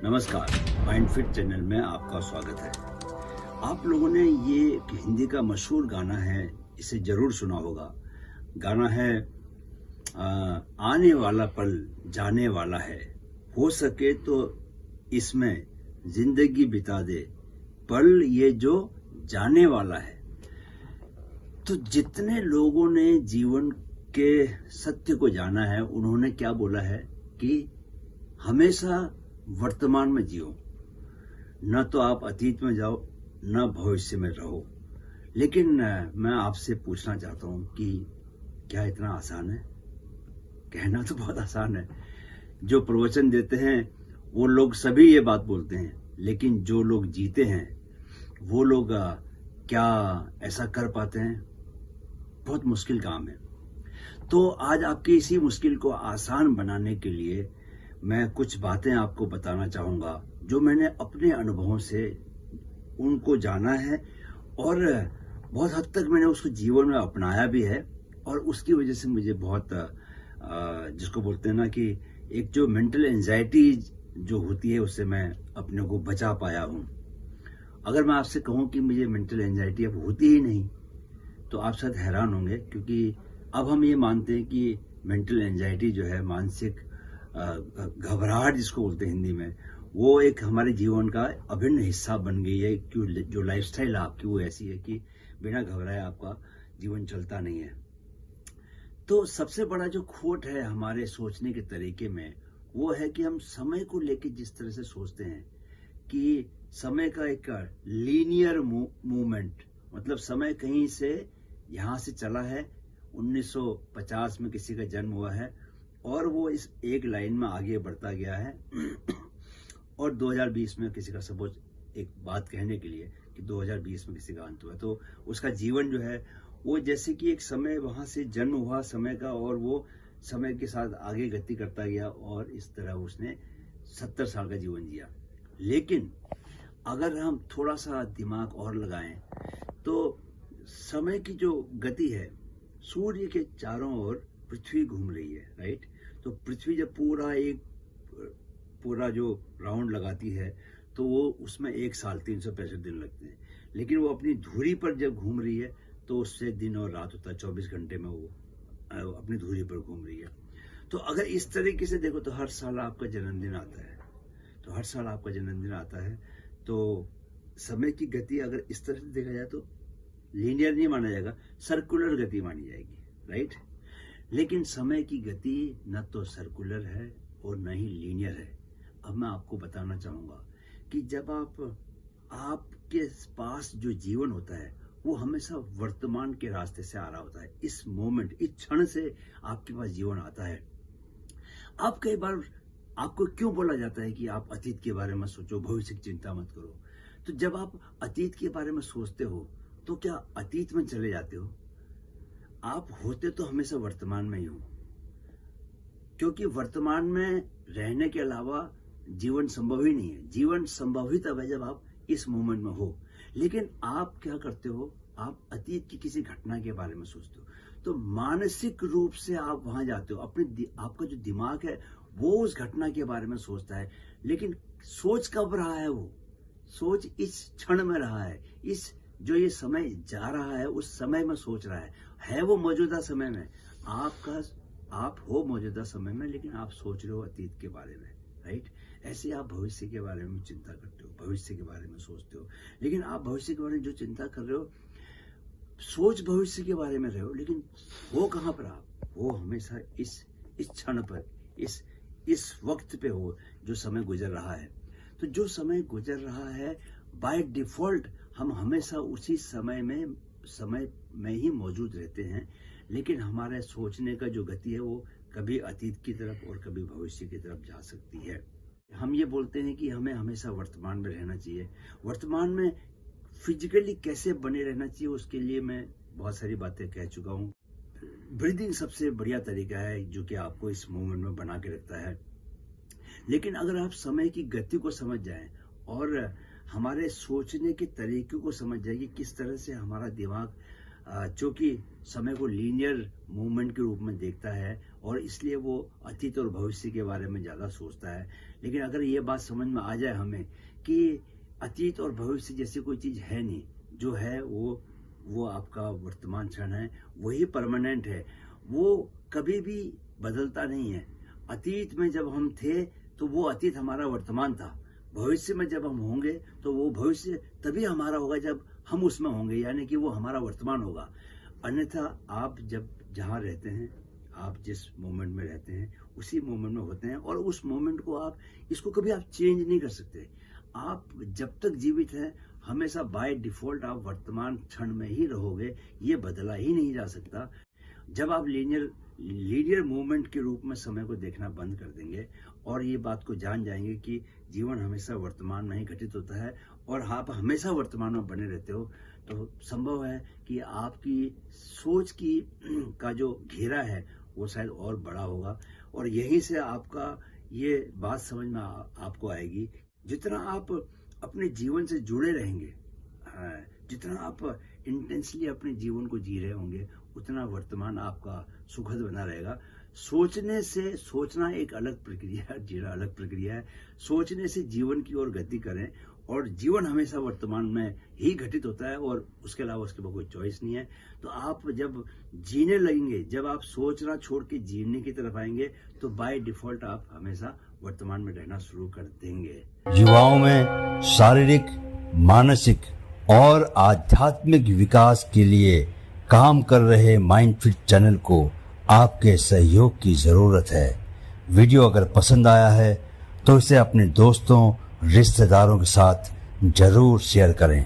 नमस्कार, mind fit channel में आपका स्वागत है। आप लोगों ने ये एक हिंदी का मशहूर गाना है, इसे जरूर सुना होगा। गाना है आने वाला पल जाने वाला है, हो सके तो इसमें जिंदगी बिता दे, पल ये जो जाने वाला है। तो जितने लोगों ने जीवन के सत्य को जाना है, उन्होंने क्या बोला है कि हमेशा वर्तमान में जियो, न तो आप अतीत में जाओ न भविष्य में रहो। लेकिन मैं आपसे पूछना चाहता हूं कि क्या इतना आसान है? कहना तो बहुत आसान है। जो प्रवचन देते हैं वो लोग सभी ये बात बोलते हैं, लेकिन जो लोग जीते हैं वो लोग क्या ऐसा कर पाते हैं? बहुत मुश्किल काम है। तो आज आपकी इसी मुश्किल को आसान बनाने के लिए मैं कुछ बातें आपको बताना चाहूंगा, जो मैंने अपने अनुभवों से उनको जाना है और बहुत हद तक मैंने उसको जीवन में अपनाया भी है। और उसकी वजह से मुझे बहुत जिसको बोलते हैं ना कि एक जो मेंटल एंजाइटी जो होती है, उससे मैं अपने को बचा पाया हूं। अगर मैं आपसे कहूं कि मुझे मेंटल एंजाइटी अब होती ही नहीं, तो आप शायद हैरान होंगे, क्योंकि अब हम ये मानते हैं कि मेंटल एंजाइटी जो है, मानसिक घबराहट जिसको बोलते हैं हिंदी में, वो एक हमारे जीवन का अभिन्न हिस्सा बन गई है। क्यों? जो लाइफस्टाइल आपकी वो ऐसी है कि बिना घबराए आपका जीवन चलता नहीं है। तो सबसे बड़ा जो खोट है हमारे सोचने के तरीके में, वो है कि हम समय को लेकर जिस तरह से सोचते हैं कि समय का एक लीनियर मूवमेंट, मतलब समय कहीं से यहां से चला है, 1950 में किसी का जन्म हुआ है और वो इस एक लाइन में आगे बढ़ता गया है और 2020 में किसी का, सपोज एक बात कहने के लिए कि 2020 में किसी का अंत हुआ, तो उसका जीवन जो है वो जैसे कि एक समय वहां से जन्म हुआ समय का, और वो समय के साथ आगे गति करता गया और इस तरह उसने 70 साल का जीवन जिया। लेकिन अगर हम थोड़ा सा दिमाग और लगाएं तो समय की जो गति है, सूर्य के चारों ओर पृथ्वी घूम रही है, राइट? तो पृथ्वी जब पूरा जो राउंड लगाती है, तो वो उसमें एक साल 365 दिन लगते हैं। लेकिन वो अपनी धुरी पर जब घूम रही है तो उससे दिन और रात होता है, 24 घंटे में वो अपनी धुरी पर घूम रही है। तो अगर इस तरीके से देखो तो हर साल आपका जन्मदिन आता है, तो समय की गति अगर इस तरह से देखा जाए तो लीनियर नहीं माना जाएगा, सर्कुलर गति मानी जाएगी, राइट? लेकिन समय की गति न तो सर्कुलर है और न ही लीनियर है। अब मैं आपको बताना चाहूंगा कि जब आपके पास जो जीवन होता है वो हमेशा वर्तमान के रास्ते से आ रहा होता है। इस मोमेंट, इस क्षण से आपके पास जीवन आता है। अब कई बार आपको क्यों बोला जाता है कि आप अतीत के बारे में सोचो, भविष्य की चिंता मत करो? तो जब आप अतीत के बारे में सोचते हो तो क्या अतीत में चले जाते हो? आप होते तो हमेशा वर्तमान में ही हो, क्योंकि वर्तमान में रहने के अलावा जीवन संभव ही नहीं है। जीवन संभव ही तब है जब आप इस मोमेंट में हो। लेकिन आप क्या करते हो? आप अतीत की किसी घटना के बारे में सोचते हो, तो मानसिक रूप से आप वहां जाते हो। आपका जो दिमाग है वो उस घटना के बारे में सोचता है, लेकिन सोच कब रहा है? वो सोच इस क्षण में रहा है। इस जो ये समय जा रहा है उस समय में सोच रहा है वो मौजूदा समय में। आप हो मौजूदा समय में, लेकिन आप सोच रहे हो अतीत के बारे में, राइट? ऐसे आप भविष्य के बारे में चिंता करते हो, भविष्य के बारे में सोचते हो, लेकिन आप भविष्य के बारे में जो चिंता कर रहे हो, सोच भविष्य के बारे में रहे हो, लेकिन वो कहां पर आप वो हमेशा इस क्षण पर, इस वक्त पे हो जो समय गुजर रहा है। तो जो समय गुजर रहा है, बाय डिफॉल्ट हम हमेशा उसी समय में ही मौजूद रहते हैं। लेकिन हमारे सोचने का जो गति है वो कभी अतीत की तरफ और कभी भविष्य की तरफ जा सकती है। हम ये बोलते हैं कि हमें हमेशा वर्तमान में रहना चाहिए। वर्तमान में फिजिकली कैसे बने रहना चाहिए, उसके लिए मैं बहुत सारी बातें कह चुका हूँ। ब्रीदिंग सबसे बढ़िया तरीका है जो कि आपको इस मोमेंट में बना के रखता है। लेकिन अगर आप समय की गति को समझ जाएं और हमारे सोचने के तरीके को समझ जाए कि किस तरह से हमारा दिमाग चूँकि समय को लीनियर मूवमेंट के रूप में देखता है और इसलिए वो अतीत और भविष्य के बारे में ज़्यादा सोचता है। लेकिन अगर ये बात समझ में आ जाए हमें कि अतीत और भविष्य जैसी कोई चीज़ है नहीं, जो है वो आपका वर्तमान क्षण है, वही परमानेंट है, वो कभी भी बदलता नहीं है। अतीत में जब हम थे तो वो अतीत हमारा वर्तमान था, भविष्य में जब हम होंगे तो वो भविष्य तभी हमारा होगा जब हम उसमें होंगे, यानी कि वो हमारा वर्तमान होगा। अन्यथा आप जब जहाँ रहते हैं, आप जिस मोमेंट में रहते हैं उसी मोमेंट में होते हैं और उस मोमेंट को आप इसको कभी आप चेंज नहीं कर सकते। आप जब तक जीवित हैं हमेशा बाय डिफॉल्ट आप वर्तमान क्षण में ही रहोगे, ये बदला ही नहीं जा सकता। जब आप लीनियर मूवमेंट के रूप में समय को देखना बंद कर देंगे और ये बात को जान जाएंगे कि जीवन हमेशा वर्तमान में ही घटित होता है और आप हमेशा वर्तमान में बने रहते हो, तो संभव है कि आपकी सोच की का जो घेरा है वो शायद और बड़ा होगा। और यहीं से आपका ये बात समझ में आपको आएगी, जितना आप अपने जीवन से जुड़े रहेंगे, जितना आप इंटेंसली अपने जीवन को जी रहे होंगे, उतना वर्तमान आपका सुखद बना रहेगा। सोचना एक अलग प्रक्रिया, जीना अलग प्रक्रिया है। सोचने से जीवन की ओर गति करें और जीवन हमेशा वर्तमान में ही घटित होता है और उसके अलावा उसके बाद कोई चॉइस नहीं है। तो आप जब जीने लगेंगे, जब आप सोचना छोड़ के जीने की तरफ आएंगे, तो बाय डिफॉल्ट आप हमेशा वर्तमान में रहना शुरू कर देंगे। युवाओं में शारीरिक, मानसिक और आध्यात्मिक विकास के लिए काम कर रहे माइंड फिट चैनल को आपके सहयोग की जरूरत है। वीडियो अगर पसंद आया है तो इसे अपने दोस्तों, रिश्तेदारों के साथ जरूर शेयर करें।